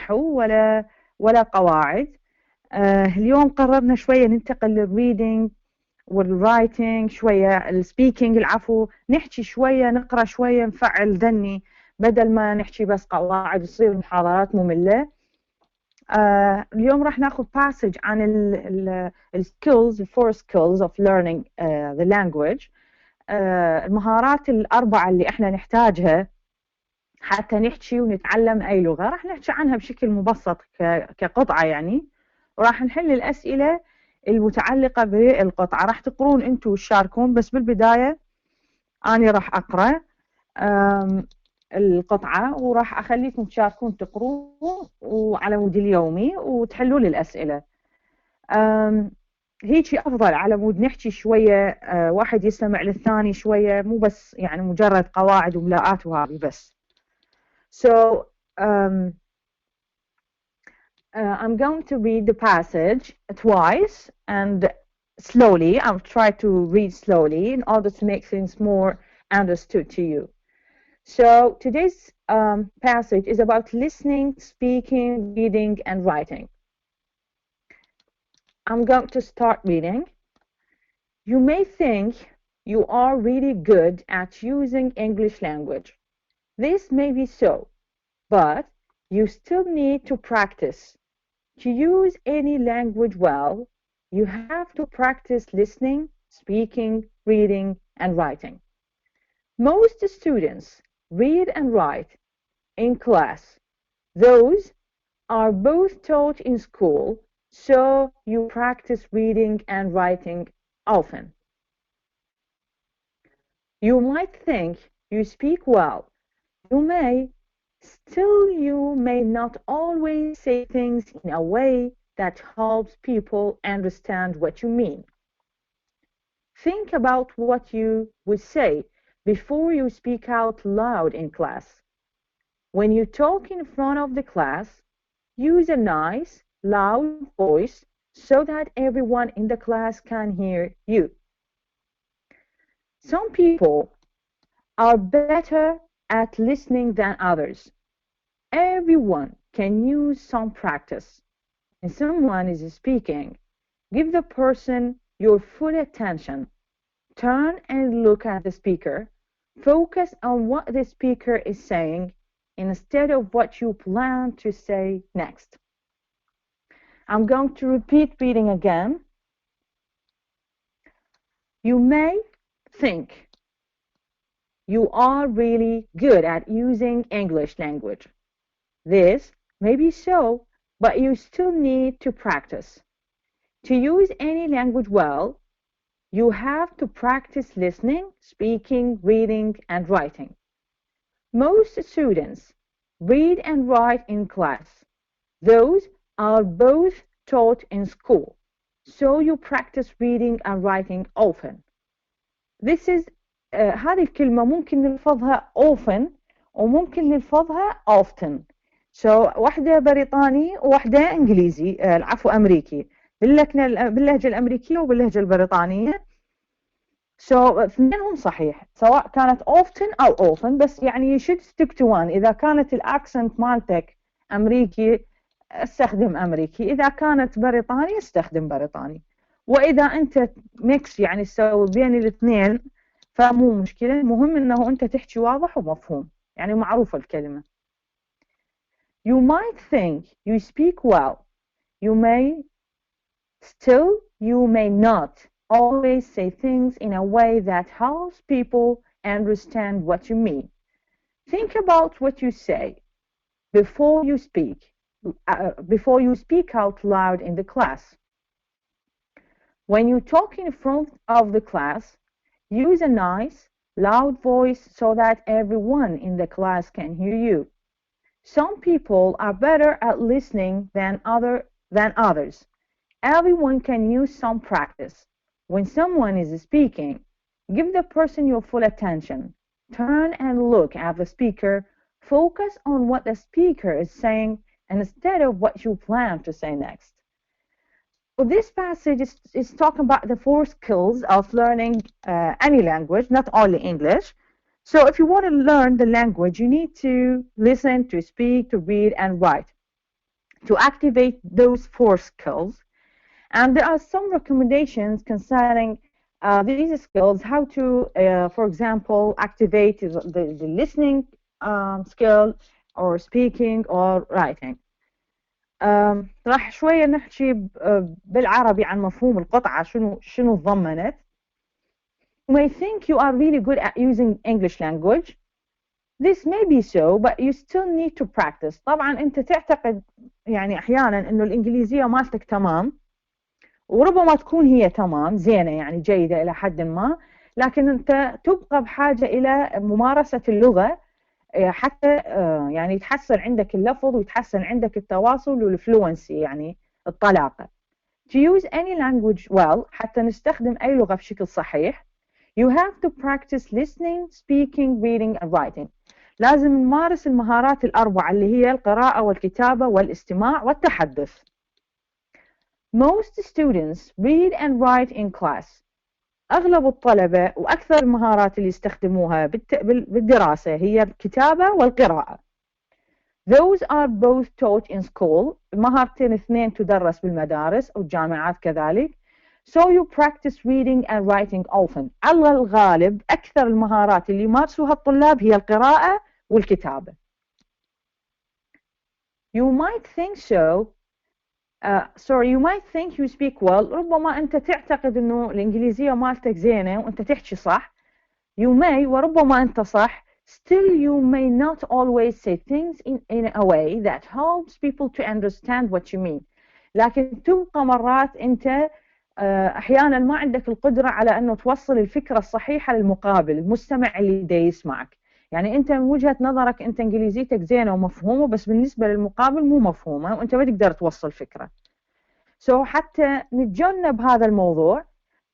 نحو ولا قواعد. اليوم قررنا شوية ننتقل للريدينج والرايتنج، شوية السبيكينج العفو، نحكي شوية، نقرأ شوية، نفعل ذني بدل ما نحكي بس قواعد وتصير المحاضرات مملة. اليوم راح ناخذ passage عن الskills, the 4 skills of learning the language. المهارات الأربعة اللي احنا نحتاجها حتى نحكي ونتعلم أي لغة. راح نحكي عنها بشكل مبسط كقطعة يعني، وراح نحل الأسئلة المتعلقة بالقطعة. راح تقرون أنتوا وتشاركون، بس بالبداية أنا راح أقرأ القطعة وراح أخليكم تشاركون تقرون وعلى مود اليومي وتحلون الأسئلة. هيك أفضل على مود نحكي شوية، واحد يستمع للثاني شوية، مو بس يعني مجرد قواعد وملاءات وهذه بس. So I'm going to read the passage twice and slowly. I'll try to read slowly in order to make things more understood to you. So today's passage is about listening, speaking, reading, and writing. I'm going to start reading. You may think you are really good at using English language. This may be so, but you still need to practice. To use any language well, you have to practice listening, speaking, reading, and writing. Most students read and write in class. Those are both taught in school, so you practice reading and writing often. You might think you speak well. You may. Still, you may not always say things in a way that helps people understand what you mean. Think about what you would say before you speak out loud in class. When you talk in front of the class, use a nice, loud voice so that everyone in the class can hear you. Some people are better at listening than others. Everyone can use some practice. When someone is speaking, give the person your full attention. Turn and look at the speaker. Focus on what the speaker is saying instead of what you plan to say next. I'm going to repeat reading again. You may think you are really good at using English language. This may be so, but you still need to practice. To use any language well, you have to practice listening, speaking, reading, and writing. Most students read and write in class. Those are both taught in school, so you practice reading and writing often. This is هذه الكلمة ممكن نلفظها often وممكن نلفظها often. So واحدة بريطاني وواحدة إنجليزي، العفو أمريكي، باللهجة الأمريكية وباللهجة البريطانية. So اثنينهم صحيح، سواء كانت often أو often، بس يعني you should stick to one. إذا كانت الأكسنت مالتك أمريكي استخدم أمريكي، إذا كانت بريطاني استخدم بريطاني، وإذا أنت ميكس يعني تسوي بين الاثنين فمو مشكلة. المهم إنه أنت تحكي واضح ومفهوم، يعني معروفة الكلمة. You might think you speak well. You may. Still, you may not always say things in a way that helps people understand what you mean. Think about what you say before you speak out loud in the class. When you talk in front of the class, use a nice, loud voice so that everyone in the class can hear you. Some people are better at listening than others. Everyone can use some practice. When someone is speaking, give the person your full attention. Turn and look at the speaker. Focus on what the speaker is saying instead of what you plan to say next. So this passage is talking about the 4 skills of learning any language, not only English. So if you want to learn the language, you need to listen, to speak, to read, and write. to activate those four skills. And there are some recommendations concerning these skills, how to, for example, activate the listening skill or speaking or writing. راح شوية نحكي بالعربي عن مفهوم القطعة شنو تضمنت. You may think you are really good at using English language. This may be so, but you still need to practice. طبعا أنت تعتقد يعني أحيانا إنه الإنجليزية مالتك تمام، وربما تكون هي تمام زينة يعني جيدة إلى حد ما، لكن أنت تبقى بحاجة إلى ممارسة اللغة حتى يعني يتحسن عندك اللفظ ويتحسن عندك التواصل والفلوينسي يعني الطلاقة. To use any language well، حتى نستخدم أي لغة بشكل صحيح، you have to practice listening, speaking, reading and writing. لازم نمارس المهارات الأربعة اللي هي القراءة والكتابة والاستماع والتحدث. Most students read and write in class. أغلب الطلبة وأكثر المهارات اللي يستخدموها بالدراسة هي الكتابة والقراءة. Those are both taught in school. المهارتين اثنين تدرس بالمدارس أو الجامعات كذلك. So you practice reading and writing often. على الغالب أكثر المهارات اللي يمارسوها الطلاب هي القراءة والكتابة. You might think so. You might think you speak well. ربما أنت تعتقد إنه الإنجليزية مالتك زينة وأنت تحكي صح. You may وربما أنت صح. Still, you may not always say things in a way that helps people to understand what you mean. لكن تبقى مرات أنت أحيانا ما عندك القدرة على أنه توصل الفكرة الصحيحة للمقابل، المستمع اللي دا يسمعك. يعني أنت من وجهة نظرك أنت إنجليزيتك زينة ومفهومة، بس بالنسبة للمقابل مو مفهومة وأنت ما تقدر توصل فكرة. So حتى نتجنب هذا الموضوع،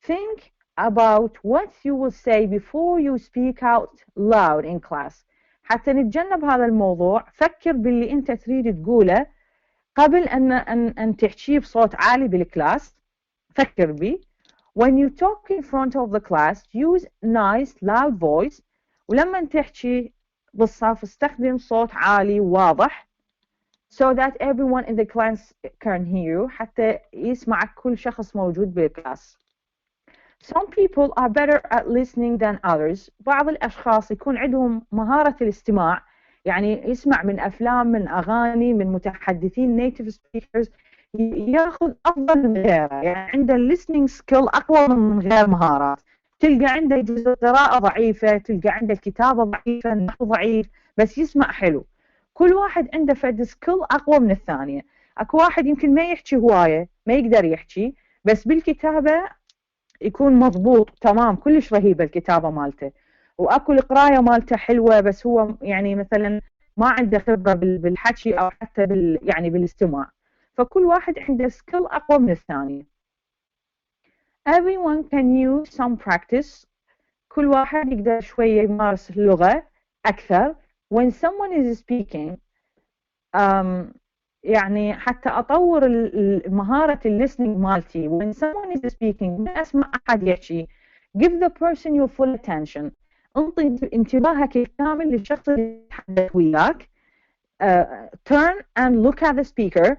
think about what you will say before you speak out loud in class. حتى نتجنب هذا الموضوع، فكر باللي أنت تريد تقوله قبل أن تحكيه بصوت عالي بالكلاس. فكر بيه. When you talk in front of the class, use nice loud voice. ولما تحكي بالصف استخدم صوت عالي وواضح. So that everyone in the class can hear you. حتى يسمعك كل شخص موجود بالكلاس. Some people are better at listening than others. بعض الأشخاص يكون عندهم مهارة الاستماع، يعني يسمع من أفلام، من أغاني، من متحدثين native speakers، ياخذ أفضل من غيره، يعني عنده listening skill أقوى من غير مهارات. تلقى عنده جزء قراءة ضعيفة، تلقى عنده الكتابة ضعيفة، النحو ضعيف، بس يسمع حلو. كل واحد عنده فد سكيل أقوى من الثانية. أكو واحد يمكن ما يحكي هواية، ما يقدر يحكي، بس بالكتابة يكون مضبوط تمام، كلش رهيبة الكتابة مالته. وأكو القراية مالته حلوة، بس هو يعني مثلا ما عنده خبرة بالحكي أو حتى يعني بالاستماع. فكل واحد عنده سكيل أقوى من الثاني. Everyone can use some practice. كل واحد يقدر شوية يمارس اللغة أكثر. When someone is speaking, يعني حتى أطور مهارة الليسننج مالتي. When someone is speaking، ما أسمع أحد يحكي، give the person your full attention. انطي انتباهك الكامل للشخص اللي يتحدث وياك. Turn and look at the speaker.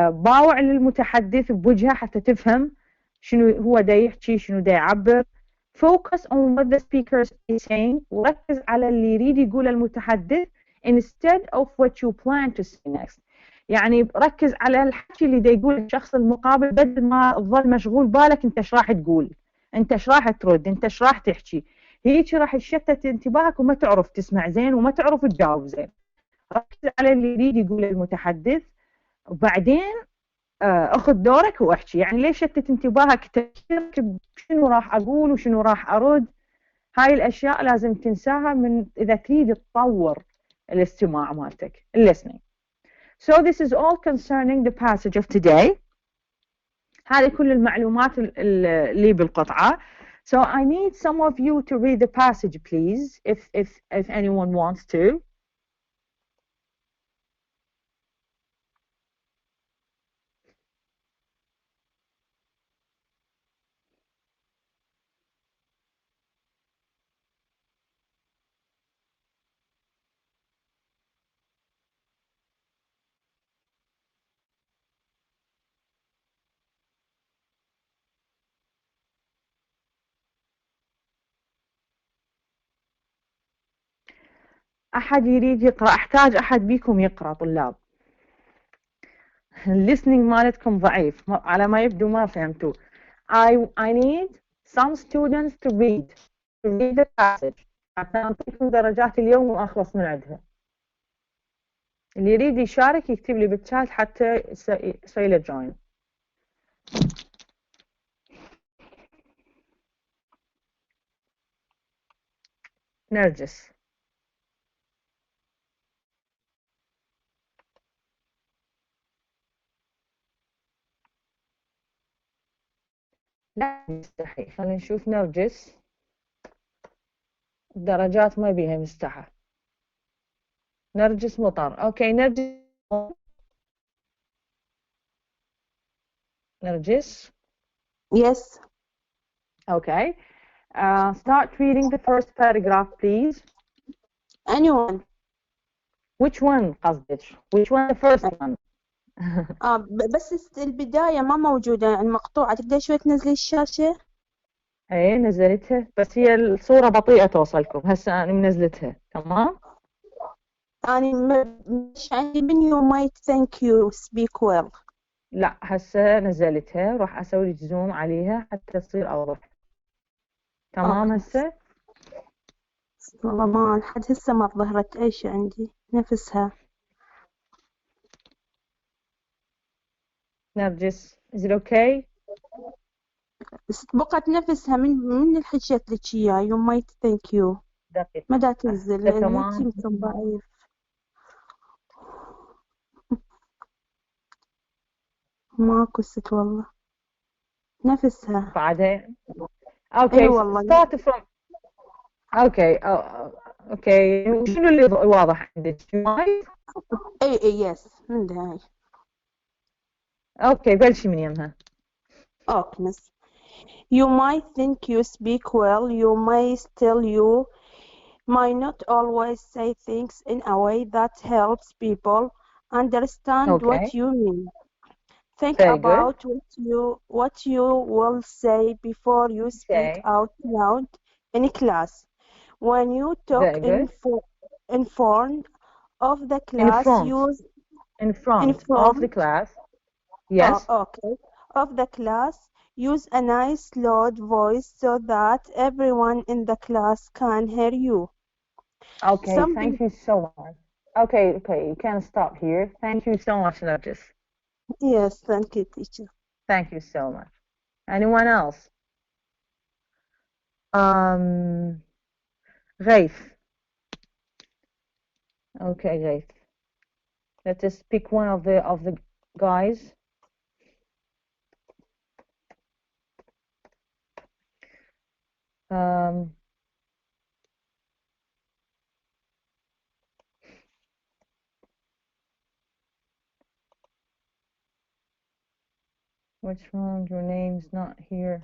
باوع للمتحدث بوجهه حتى تفهم شنو هو دا يحكي، شنو دا يعبر. Focus on what the speaker is saying. وركز على اللي يريد يقوله المتحدث instead of what you plan to say next. يعني ركز على الحكي اللي دا يقول الشخص المقابل، بدل ما تظل مشغول بالك انت ايش راح تقول، انت ايش راح ترد، انت ايش راح تحكي. هيك راح يشتت انتباهك وما تعرف تسمع زين وما تعرف تجاوب زين. ركز على اللي يريد يقول المتحدث، وبعدين اخذ دورك واحكي. يعني ليش شتت انتباهك تفكيرك شنو راح اقول وشنو راح ارد. هاي الاشياء لازم تنساها من اذا تريد تطور الاستماع مالتك listening. So this is all concerning the passage of today. هذه كل المعلومات اللي بالقطعة. So I need some of you to read the passage please, if anyone wants to. أحد يريد يقرأ؟ أحتاج أحد بيكم يقرأ طلاب. listening مالتكم ضعيف على ما يبدو ما فهمتوا. I need some students to read the passage حتى أعطيكم درجات اليوم وأخلص من عندها. اللي يريد يشارك يكتب لي بالشات حتى يسوي له join. نرجس. لا مستحي. خلينا نشوف نرجس. الدرجات ما بيها مستحى. نرجس مطر. اوكي نرجس. نرجس. Yes. Okay. Start reading the first paragraph, please. Anyone. Which one قصدك? Which one the first one? بس البداية ما موجودة المقطوعة، تقدر شوي تنزلي الشاشة؟ ايه نزلتها بس هي الصورة بطيئة توصلكم. هسه أنا منزلتها تمام؟ أنا مش عندي من you might think you speak well. لا هسه نزلتها راح أسوي لك زوم عليها حتى تصير أوضح. تمام هسه؟ والله ما لحد هسه ما ظهرت أي شيء عندي نفسها. نرجس is it okay؟ بقت نفسها من اللي حكيت لك إياه you might think you. دقيقة. ما دا تنزل النت تمام. يمكن ضعيف. ماكو ست والله نفسها. بعدين. Okay. اي والله. start from. Okay. Okay. شنو اللي واضح عندك؟ اي يس من هاي. اوكي بلشي من يمها. اوكي مس. You might think you speak well, you may still you might not always say things in a way that helps people understand what you mean. Think Very about good. what you will say before you speak out loud in class. When you talk in front of the class, use in front of the class. Yes. Okay. Of the class, use a nice loud voice so that everyone in the class can hear you. Okay, thank you so much. Okay, you can stop here. Thank you so much, Nargis. Yes, thank you, teacher. Thank you so much. Anyone else? Ghaith. Okay, Ghaith. Let us pick one of the guys. Which one? Your name's not here.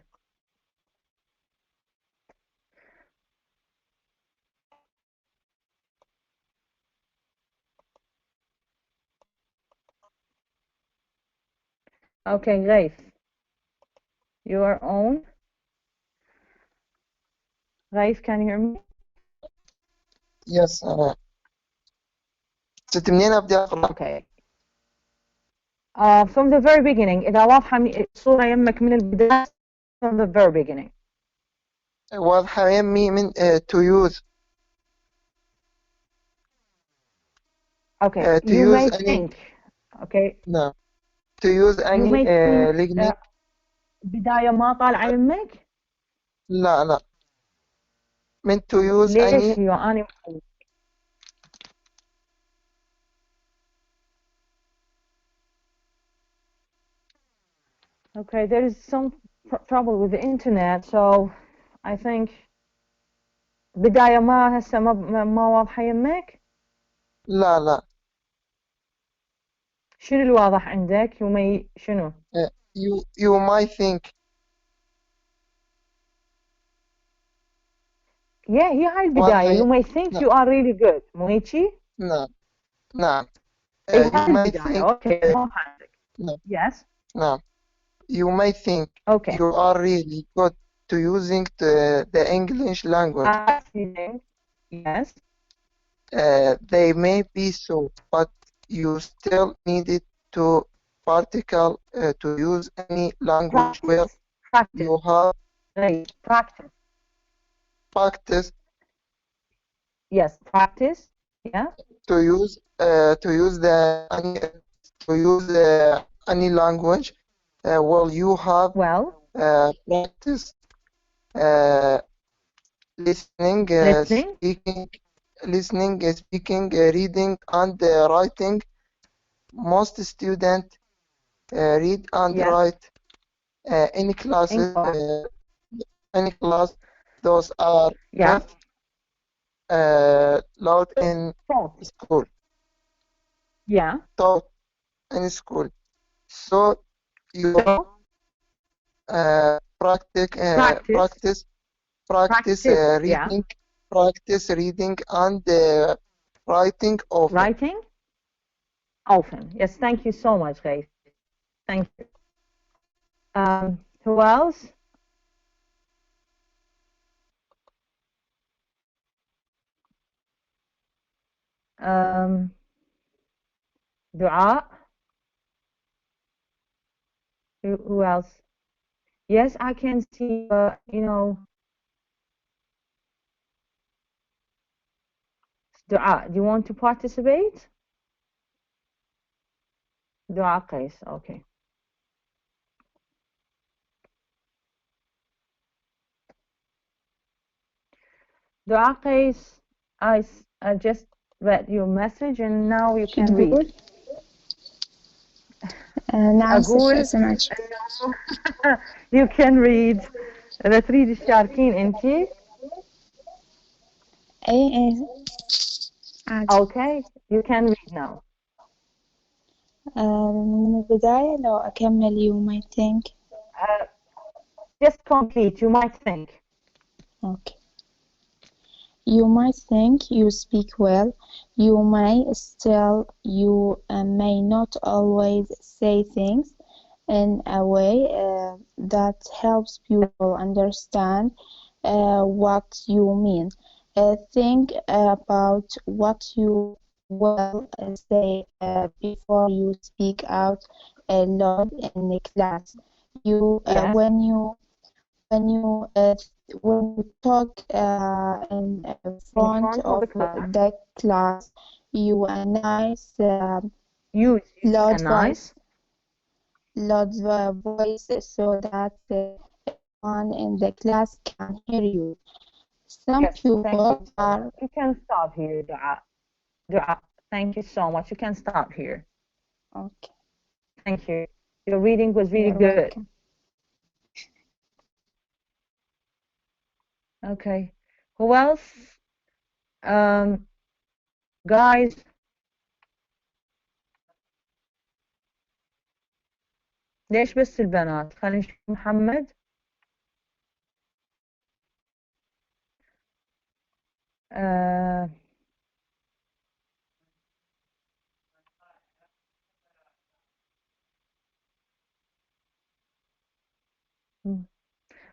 Okay, Ghaith. You are on. Ghaith, can you hear me? Yes. ست منين أبدأ أقرأ؟ Okay. From the very beginning. إذا واضحة الصورة يمك من البداية. From the very beginning. واضحة يمي من to use. Okay. To you use may any. think. Okay. No. To use any لجنة. بداية ما طالعة يمك؟ لا. من to use ليش any. أنا Okay, there is some trouble with the internet, so I think بداية ما هسه ما واضحة يمك؟ لا. شنو الواضح عندك؟ شنو؟ You might think. Yeah, هي هاي البداية. You may think you are really good. مو هيجي؟ نعم. You might think. Okay. No. Yes. نعم. You may think you are really good to using the English language. Yes. They may be so, but you still needed to to use any language where you have practice. Yes, practice. Yeah. To use any language well you have practice listening, speaking, reading and writing. Most students read and write any classes any class. Those are not allowed in school. Taught in school. So you practice reading, practice reading and writing often. Yes, thank you so much, guys. Thank you. Who else? Dua. Who else? Yes, I can see, you know, Dua, do you want to participate? Dua Qais, okay. Dua Qais, I just read your message and now you can read. أقول you can read. لا تريد تشاركين أنتي؟ إيه Okay, you can read now. من البداية لو أكمل you might think. Just complete, you might think. Okay. You might think you speak well. You may still, you may not always say things in a way that helps people understand what you mean. Think about what you will say before you speak out loud in the class. When you talk in front of the class, you nice loud voice so that everyone in the class can hear you. Some people are. You can stop here, Dua. Dua, thank you so much. You can stop here. Okay. Thank you. Your reading was really good. Welcome. Okay. Who else? Guys. ليش بس البنات؟ خلينا نشوف محمد.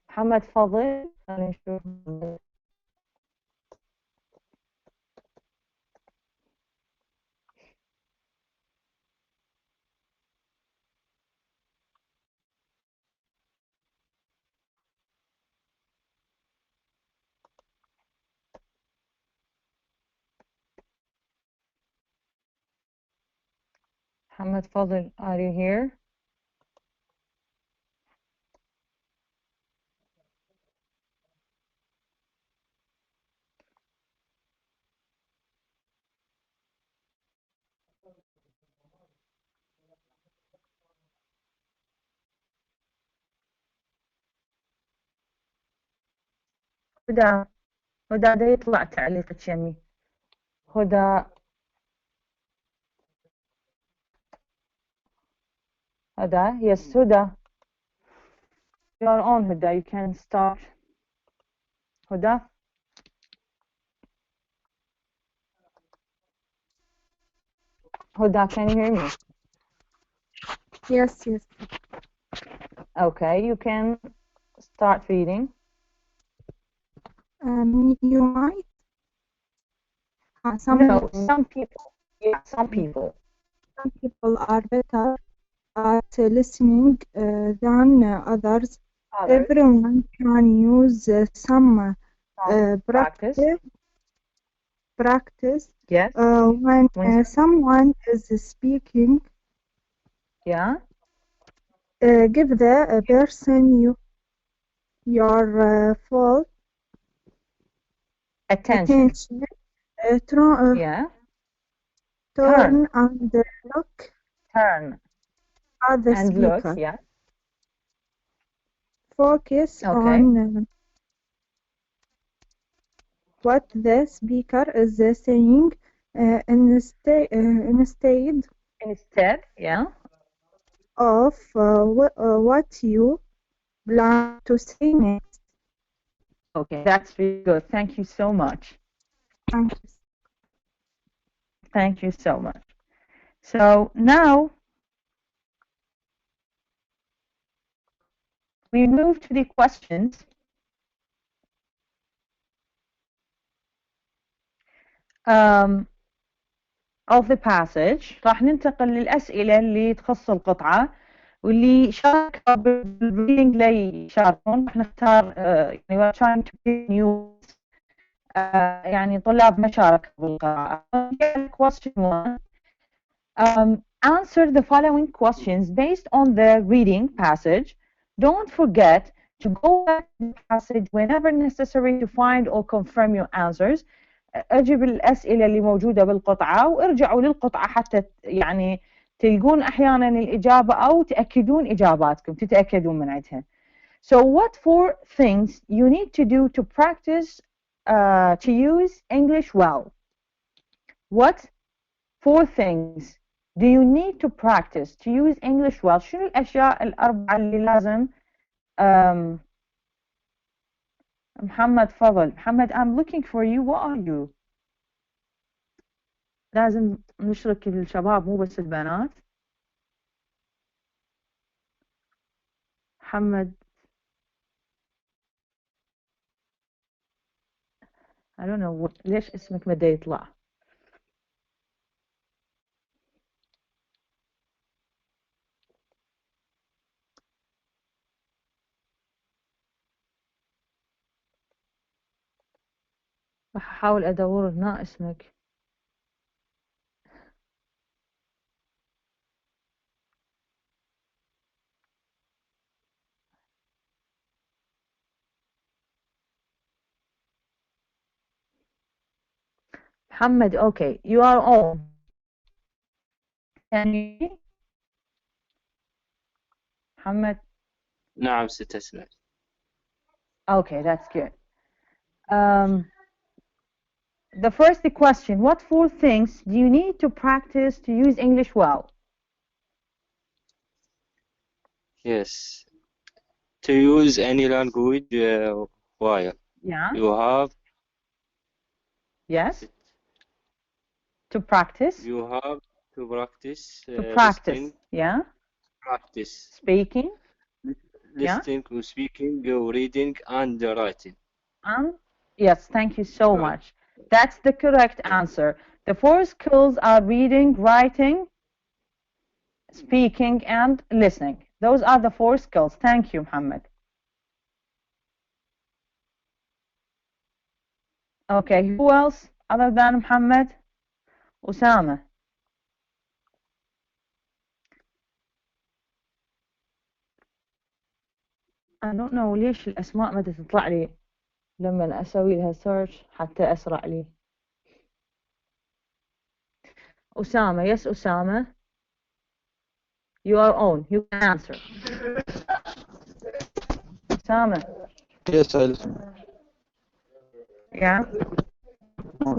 محمد فضل، خلينا نشوف. محمد فضل, are you here? هدى ده يطلع تعليقك يمي. هدى yes, Huda. You are on, Huda. You can start. Huda. Huda, can you hear me? Yes. Okay, you can start reading. You might No, some people. Yeah, some people. Some people are better at listening than others. Everyone can use some Practice. practice. Yes. When someone is speaking, yeah, give the person your full attention. Yeah. Turn and look turn at the and speaker. look. Yeah. Focus on what the speaker is saying instead yeah, of what you plan to say next. Okay, that's really good. Thank you so much. Thank you. Thank you so much. So now we move to the questions. Of the passage. راح ننتقل للأسئلة اللي تخص القطعة، واللي شاركوا بالريدنج لا يشاركون. راح نختار يعني we're trying to pick new يعني طلاب ما شاركوا بالقراءة. Question 1. Answer the following questions based on the reading passage. Don't forget to go back to the passage whenever necessary to find or confirm your answers. اجب الأسئلة اللي موجودة بالقطعة وارجعوا للقطعة حتى يعني تلقون أحيانا الإجابة أو تأكدون إجاباتكم، تتأكدون من عندها. So what 4 things you need to do to practice to use English well? What 4 things do you need to practice to use English well? شنو الأشياء الأربعة اللي لازم محمد فضل. محمد, I'm looking for you. What are you? لازم نشرك الشباب مو بس البنات. محمد, I don't know ليش اسمك بدأ يطلع. راح أحاول أدور هنا اسمك. محمد, okay, you are on. Can you hear me? محمد. نعم ستسمع. Okay, that's good. The first question, what 4 things do you need to practice to use English well? Yes. To use any language well. Yeah. You have. Yes. To practice. You have to practice. Practice. Listening. Yeah. Practice. Speaking. Listening, yeah. Speaking, reading, and writing. Yes, thank you so much. That's the correct answer. The 4 skills are reading, writing, speaking, and listening. Those are the 4 skills. Thank you, Muhammad. Okay, who else other than Muhammad? Usama. I don't know ليش الأسماء ما تطلع لي لما أسوي لها search حتى أسرع لي. Usama, yes, Usama. You are on. You can answer. Usama. Yes, I listen. Yeah.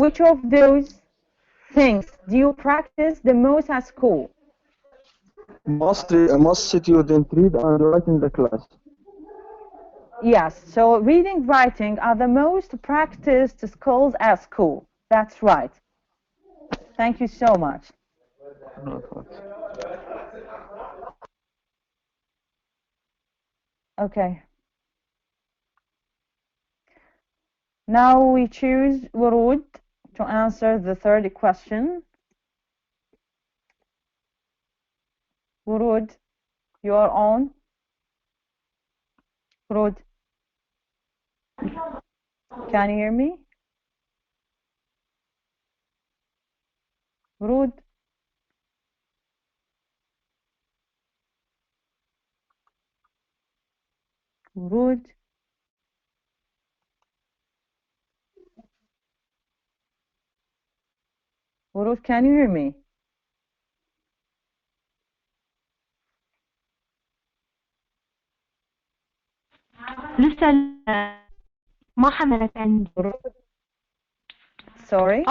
Which of those things do you practice the most at school? Most students read and write in the class. Yes, so reading, writing are the most practiced skills at school. That's right. Thank you so much. Okay. Now we choose Warud to answer the third question. ورود, you are on. ورود, can you hear me? ورود. ورود. ورود, can you hear me? لسه ما حملت عندي. Sorry.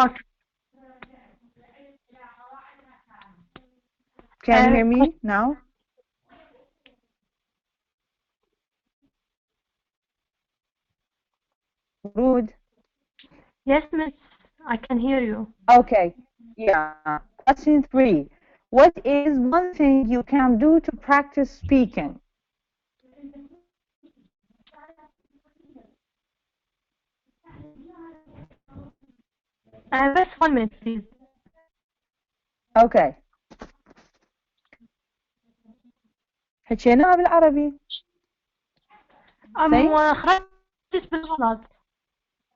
Can you hear me now? Rude. Yes, miss. I can hear you. Okay. Yeah. Question 3. What is one thing you can do to practice speaking? Just 1 minute, please. Okay. حكيناها بالعربي. خرجت بالغلط.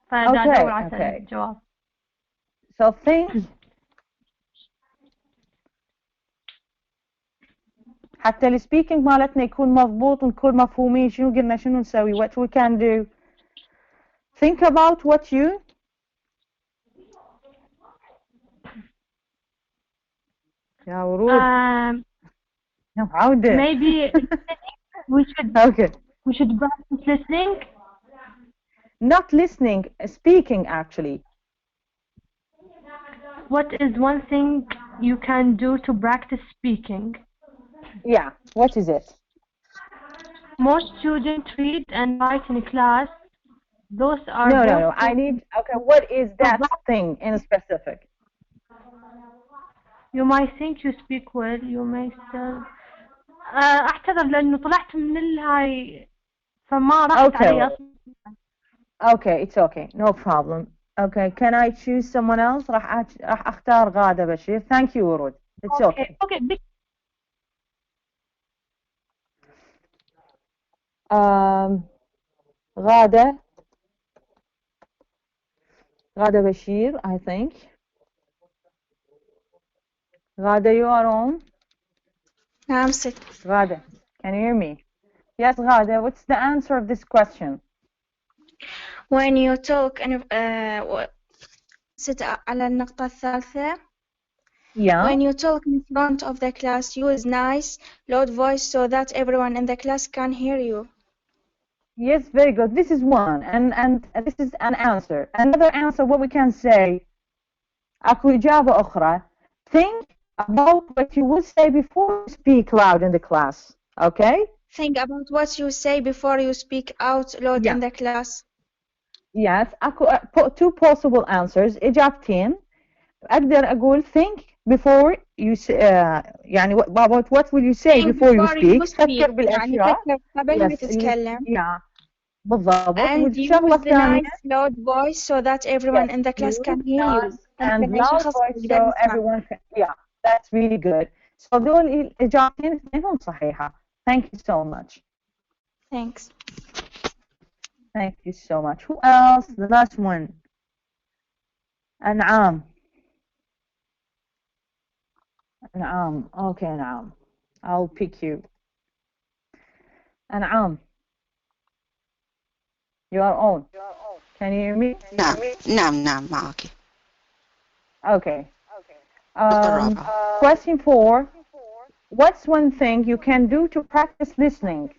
فدا أدور على الجواب. So think. حتى السبيكينج مالتنا يكون مضبوط ونكون مفهومين شنو قلنا شنو نسوي what we can do. Think about what you يا ورود. Maybe we should practice listening. Not listening, speaking actually. What is one thing you can do to practice speaking? Yeah, what is it? Most students read and write in class. Those are No. I need. Okay, what is that thing in specific? You might think you speak well. You may still. أعتذر لأنه طلعت من الهاي فما راحت علي أصلاً. Okay, it's okay. No problem. Okay, can I choose someone else? راح أختار غادة بشير. Thank you, ورود. It's okay. Okay. غادة بشير, I think. غادة, you are on. نعم ست. غادة, can you hear me? Yes, غادة, what's the answer of this question? When you talk ست على النقطة الثالثة. Yeah. When you talk in front of the class, use nice, loud voice so that everyone in the class can hear you. Yes, very good. This is one, and this is an answer. Another answer, what we can say, أكو إجابة أخرى. Think about what you would say before you speak loud in the class. Okay? Think about what you say before you speak out loud in the class. Yes, أكو two possible answers. إجابتين. أقدر أقول think before you say, يعني about what will you say before you speak. فكر بالأشياء. يعني فكر قبل ما تتكلم. Yeah. بالضبط. And use the nice loud voice so that everyone in the class can hear you. And loud voice so everyone can. Yeah, that's really good. So دول الإجابتين اثنينهم صحيحة. Thank you so much. Thanks. Thank you so much. Who else? The last one. أنعام. نعم. Okay, نعم. I'll pick you. أنعام. You are on. Can you hear me? نعم معك. Okay. Question 4. What's one thing you can do to practice listening?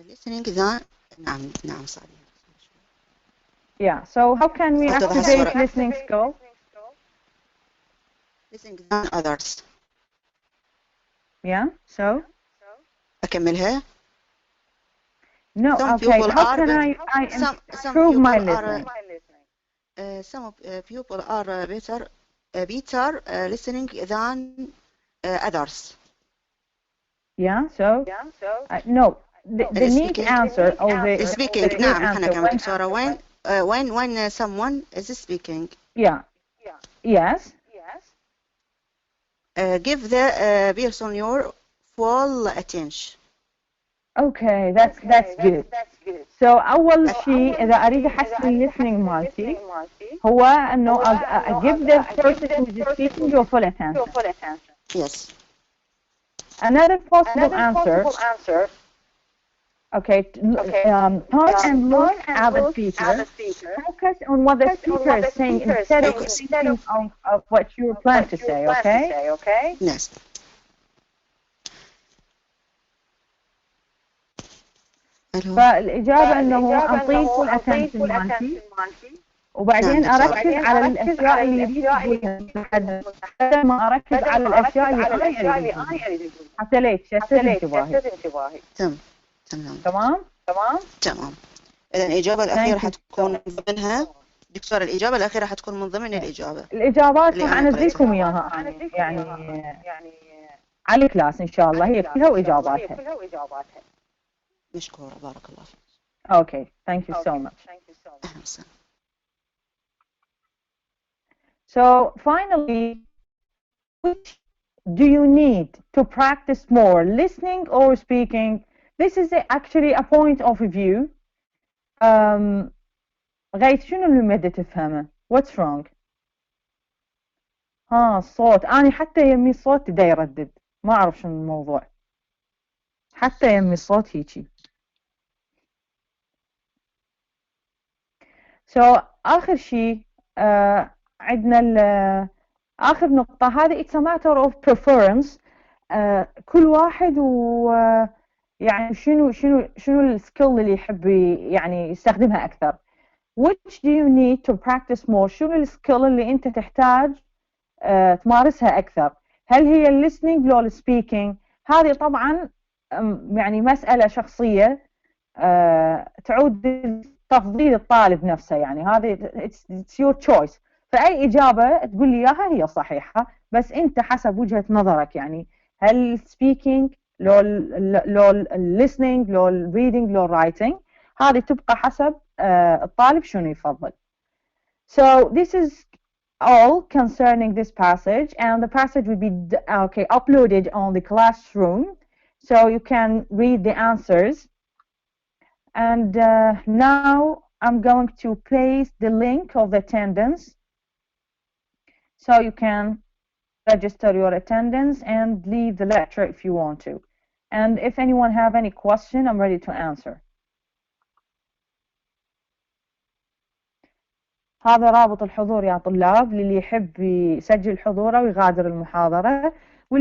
Listening ذا نعم صحيح. Yeah, so how can we activate listening skill? Listening than others. Yeah, so? أكملها? No, okay, how can I improve my listening? Some people are better listening than others. Yeah, so? No, the neat answer or the speaking. نعم أنا كمان دكتورة وين when someone is speaking. Yeah. Yes. Give the person your full attention. Okay, that's good. So أول شيء إذا أريد أحسن listening مالتي هو إنه give the person who is speaking your full attention. Yes. Another possible answer. Okay, turn and look at the speaker. Focus on what the speaker is saying instead of thinking of what you plan to say, okay? Yes. فالإجابة إنه أعطيه full attention مالتي وبعدين أركز على الأشياء اللي يريد يقولها بدل ما أركز على الأشياء اللي أنا أريد أقولها حتى لا يتشتت انتباهي. تمام. إذا الإجابة الأخيرة حتكون ضمنها دكتورة، الإجابة الأخيرة حتكون من ضمن الإجابة. الإجابات راح أنزلكم إياها يعني على الكلاس إن شاء الله، هي كلها وإجاباتها. مشكورة، بارك الله فيك. Okay, thank you so much. So finally, which do you need to practice more, listening or speaking? This is actually a point of view. غايت شنو اللي ما تفهمه؟ What's wrong؟ الصوت، أنا حتى يمي الصوت دا يردد، ما أعرف شنو الموضوع، حتى يمي الصوت هيجي. So آخر شيء عندنا آخر نقطة هذه it's a matter of preference. كل واحد يعني شنو السكيل اللي يحب يعني يستخدمها أكثر. Which do you need to practice more؟ شنو السكيل اللي أنت تحتاج تمارسها أكثر؟ هل هي listening لو speaking؟ هذه طبعا يعني مسألة شخصية تعود تفضيل الطالب نفسه، يعني هذه it's your choice. فأي إجابة تقول لي إياها هي صحيحة، بس أنت حسب وجهة نظرك، يعني هل speaking لو listening لو reading لو writing، هذه تبقى حسب الطالب شنو يفضل. So this is all concerning this passage, and the passage will be uploaded on the classroom so you can read the answers. And now I'm going to place the link of the attendance so you can register your attendance and leave the lecture if you want to. And if anyone have any question, I'm ready to answer. هذا رابط الحضور يا طلاب للي يحب يسجل حضوره ويغادر المحاضرة.